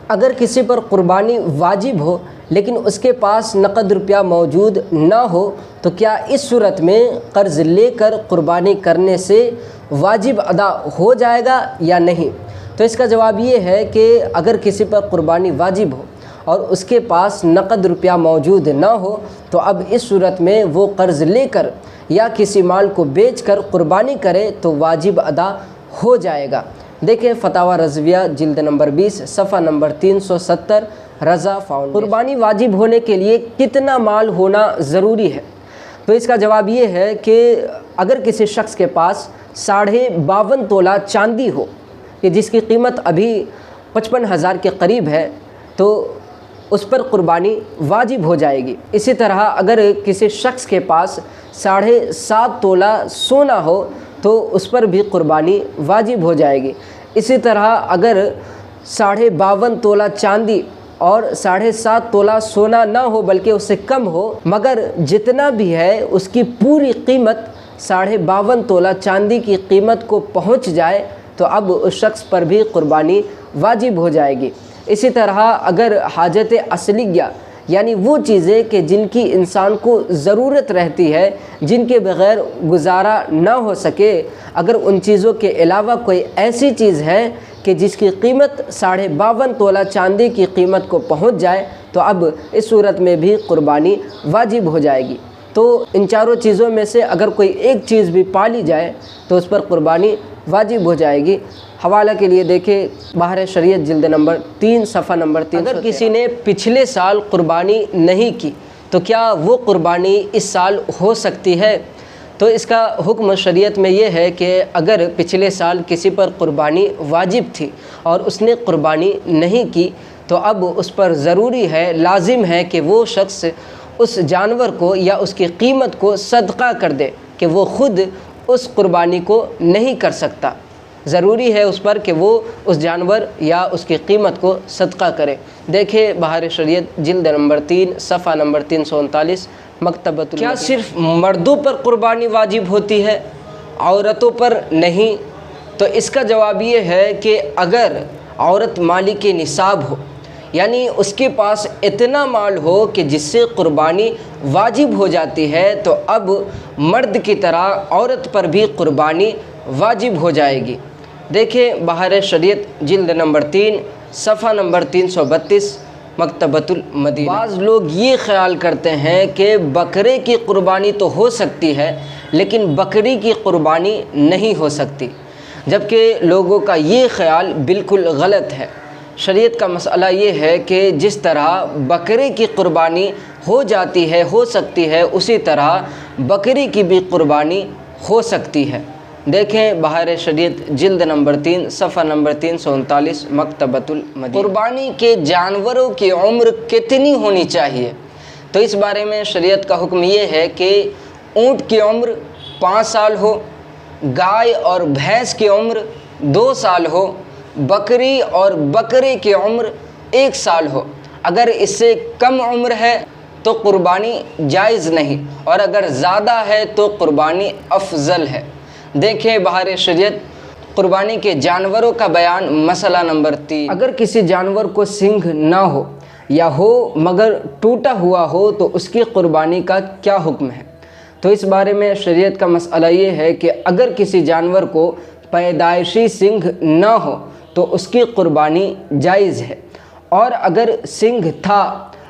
اگر کسی پر قربانی واجب ہو لیکن اس کے پاس نقد روپیہ موجود نہ ہو تو کیا اس صورت میں قرض لے کر قربانی کرنے سے واجب ادا ہو جائے گا یا نہیں؟ تو اس کا جواب یہ ہے کہ اگر کسی پر قربانی واجب ہو اور اس کے پاس نقد روپیہ موجود نہ ہو تو اب اس صورت میں وہ قرض لے کر یا کسی مال کو بیچ کر قربانی کرے تو واجب ادا ہو جائے گا۔ دیکھیں فتاوی رضویہ جلد نمبر 20 صفحہ نمبر 370 رضا فاؤنڈیشن۔ قربانی واجب ہونے کے لیے کتنا مال ہونا ضروری ہے؟ تو اس کا جواب یہ ہے کہ اگر کسی شخص کے پاس 52.5 تولہ چاندی ہو کہ جس کی قیمت ابھی 55,000 کے قریب ہے تو اس پر قربانی واجب ہو جائے گی۔ اسی طرح اگر کسی شخص کے پاس 7.5 تولہ سونا ہو تو اس پر بھی قربانی واجب ہو جائے گی۔ اسی طرح اگر 52.5 تولہ چاندی اور 7.5 تولہ سونا نہ ہو بلکہ اس سے کم ہو مگر جتنا بھی ہے اس کی پوری قیمت 52.5 تولہ چاندی کی قیمت کو پہنچ جائے تو اب اس شخص پر بھی قربانی واجب ہو جائے گی۔ اسی طرح اگر حاجت اصلیہ یعنی وہ چیزیں کہ جن کی انسان کو ضرورت رہتی ہے، جن کے بغیر گزارا نہ ہو سکے، اگر ان چیزوں کے علاوہ کوئی ایسی چیز ہے کہ جس کی قیمت 52.5 تولہ چاندی کی قیمت کو پہنچ جائے تو اب اس صورت میں بھی قربانی واجب ہو جائے گی۔ تو ان چاروں چیزوں میں سے اگر کوئی ایک چیز بھی پالی جائے تو اس پر قربانی واجب ہو جائے گی۔ حوالہ کے لیے دیکھیں بحر شریعت جلد نمبر 3 صفحہ نمبر 3۔ اگر کسی نے پچھلے سال قربانی نہیں کی تو کیا وہ قربانی اس سال ہو سکتی ہے؟ تو اس کا حکم شریعت میں یہ ہے کہ اگر پچھلے سال کسی پر قربانی واجب تھی اور اس نے قربانی نہیں کی تو اب اس پر ضروری ہے، لازم ہے کہ وہ شخص اس جانور کو یا اس کی قیمت کو صدقہ کر دے کہ وہ خود اس قربانی کو نہیں کر سکتا۔ ضروری ہے اس پر کہ وہ اس جانور یا اس کی قیمت کو صدقہ کرے۔ دیکھیں بحر شریعت جلد نمبر 3 صفحہ نمبر 339 مکتبۃ۔ کیا صرف مردوں پر قربانی واجب ہوتی ہے، عورتوں پر نہیں؟ تو اس کا جواب یہ ہے کہ اگر عورت مالک نصاب ہو یعنی اس کے پاس اتنا مال ہو کہ جس سے قربانی واجب ہو جاتی ہے تو اب مرد کی طرح عورت پر بھی قربانی واجب ہو جائے گی۔ دیکھیں بحر شریعت جلد نمبر 3 صفحہ نمبر 332 مکتبۃ المدینہ۔ بعض لوگ یہ خیال کرتے ہیں کہ بکرے کی قربانی تو ہو سکتی ہے لیکن بکری کی قربانی نہیں ہو سکتی، جبکہ لوگوں کا یہ خیال بالکل غلط ہے۔ شریعت کا مسئلہ یہ ہے کہ جس طرح بکرے کی قربانی ہو جاتی ہے، ہو سکتی ہے، اسی طرح بکری کی بھی قربانی ہو سکتی ہے۔ دیکھیں بحر شریعت جلد نمبر 3 صفحہ نمبر 339 مکتبۃ المدینہ۔ قربانی کے جانوروں کی عمر کتنی ہونی چاہیے؟ تو اس بارے میں شریعت کا حکم یہ ہے کہ اونٹ کی عمر 5 سال ہو، گائے اور بھینس کی عمر 2 سال ہو، بکری اور بکرے کی عمر 1 سال ہو۔ اگر اس سے کم عمر ہے تو قربانی جائز نہیں اور اگر زیادہ ہے تو قربانی افضل ہے۔ دیکھیں بحر شریعت قربانی کے جانوروں کا بیان مسئلہ نمبر 3۔ اگر کسی جانور کو سینگ نہ ہو یا ہو مگر ٹوٹا ہوا ہو تو اس کی قربانی کا کیا حکم ہے؟ تو اس بارے میں شریعت کا مسئلہ یہ ہے کہ اگر کسی جانور کو پیدائشی سینگ نہ ہو تو اس کی قربانی جائز ہے، اور اگر سینگ تھا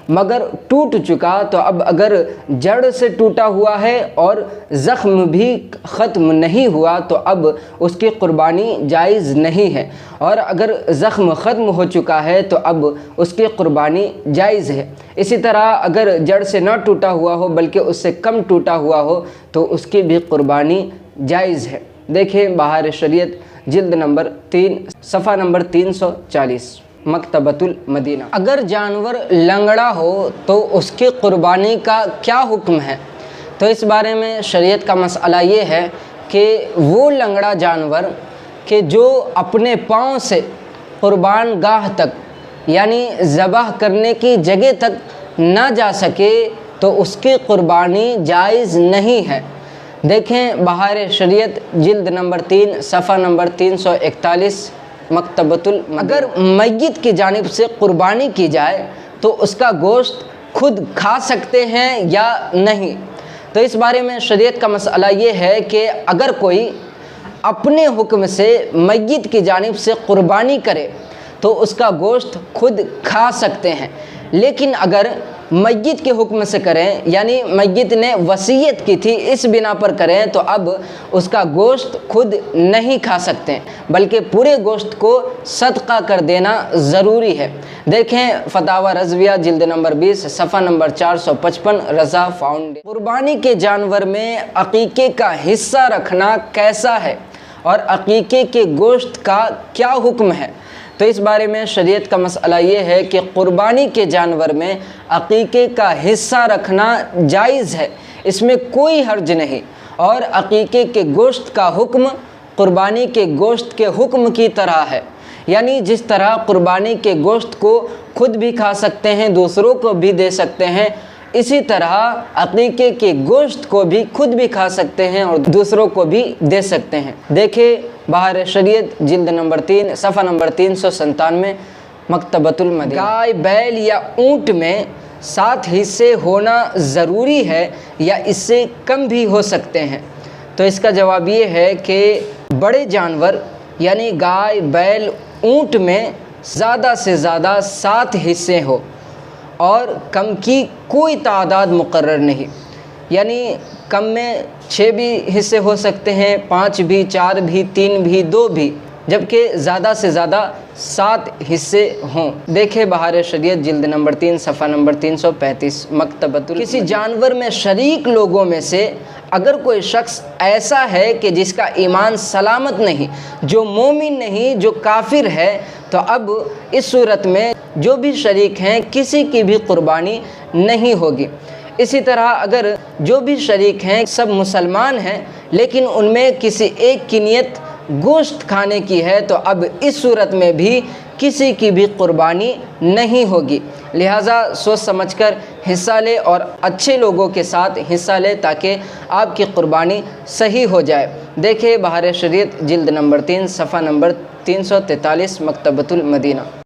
مگر ٹوٹ چکا تو اب اگر جڑ سے ٹوٹا ہوا ہے اور زخم بھی ختم نہیں ہوا تو اب اس کی قربانی جائز نہیں ہے، اور اگر زخم ختم ہو چکا ہے تو اب اس کی قربانی جائز ہے۔ اسی طرح اگر جڑ سے نہ ٹوٹا ہوا ہو بلکہ اس سے کم ٹوٹا ہوا ہو تو اس کی بھی قربانی جائز ہے۔ دیکھیں بحر شریعت جلد نمبر 3 صفحہ نمبر 340 مکتبۃ المدینہ۔ اگر جانور لنگڑا ہو تو اس کی قربانی کا کیا حکم ہے؟ تو اس بارے میں شریعت کا مسئلہ یہ ہے کہ وہ لنگڑا جانور کہ جو اپنے پاؤں سے قربان گاہ تک یعنی ذبح کرنے کی جگہ تک نہ جا سکے تو اس کی قربانی جائز نہیں ہے۔ دیکھیں بحر شریعت جلد نمبر 3 صفحہ نمبر 341 مکتبۃ اگر میت کی جانب سے قربانی کی جائے تو اس کا گوشت خود کھا سکتے ہیں یا نہیں؟ تو اس بارے میں شریعت کا مسئلہ یہ ہے کہ اگر کوئی اپنے حکم سے میت کی جانب سے قربانی کرے تو اس کا گوشت خود کھا سکتے ہیں، لیکن اگر میت کے حکم سے کریں، یعنی میت نے وصیت کی تھی اس بنا پر کریں، تو اب اس کا گوشت خود نہیں کھا سکتے بلکہ پورے گوشت کو صدقہ کر دینا ضروری ہے۔ دیکھیں فتاوی رضویہ جلد نمبر 20 صفحہ نمبر 455 رضا فاؤنڈیشن۔ قربانی کے جانور میں عقیقے کا حصہ رکھنا کیسا ہے اور عقیقے کے گوشت کا کیا حکم ہے؟ تو اس بارے میں شریعت کا مسئلہ یہ ہے کہ قربانی کے جانور میں عقیقے کا حصہ رکھنا جائز ہے، اس میں کوئی حرج نہیں، اور عقیقے کے گوشت کا حکم قربانی کے گوشت کے حکم کی طرح ہے، یعنی جس طرح قربانی کے گوشت کو خود بھی کھا سکتے ہیں، دوسروں کو بھی دے سکتے ہیں، اسی طرح عقیقے کے گوشت کو بھی خود بھی کھا سکتے ہیں اور دوسروں کو بھی دے سکتے ہیں۔ دیکھیں بہار شریعت جلد نمبر 3 صفحہ نمبر 397 مکتبۃ المدینہ۔ گائے، بیل یا اونٹ میں 7 حصے ہونا ضروری ہے یا اس سے کم بھی ہو سکتے ہیں؟ تو اس کا جواب یہ ہے کہ بڑے جانور یعنی گائے، بیل، اونٹ میں زیادہ سے زیادہ 7 حصے ہو اور کم کی کوئی تعداد مقرر نہیں، یعنی کم میں 6 بھی حصے ہو سکتے ہیں، 5 بھی، 4 بھی، 3 بھی، 2 بھی، جبکہ زیادہ سے زیادہ 7 حصے ہوں۔ دیکھیں بہار شریعت جلد نمبر 3 صفحہ نمبر 335 مکتبۃ۔ کسی جانور میں شریک لوگوں میں سے اگر کوئی شخص ایسا ہے کہ جس کا ایمان سلامت نہیں، جو مومن نہیں، جو کافر ہے، تو اب اس صورت میں جو بھی شریک ہیں کسی کی بھی قربانی نہیں ہوگی۔ اسی طرح اگر جو بھی شریک ہیں سب مسلمان ہیں لیکن ان میں کسی ایک کی نیت گوشت کھانے کی ہے تو اب اس صورت میں بھی کسی کی بھی قربانی نہیں ہوگی۔ لہٰذا سوچ سمجھ کر حصہ لے اور اچھے لوگوں کے ساتھ حصہ لے تاکہ آپ کی قربانی صحیح ہو جائے۔ دیکھیں بہار شریعت جلد نمبر 3 صفحہ نمبر 343 مکتبۃ المدینہ۔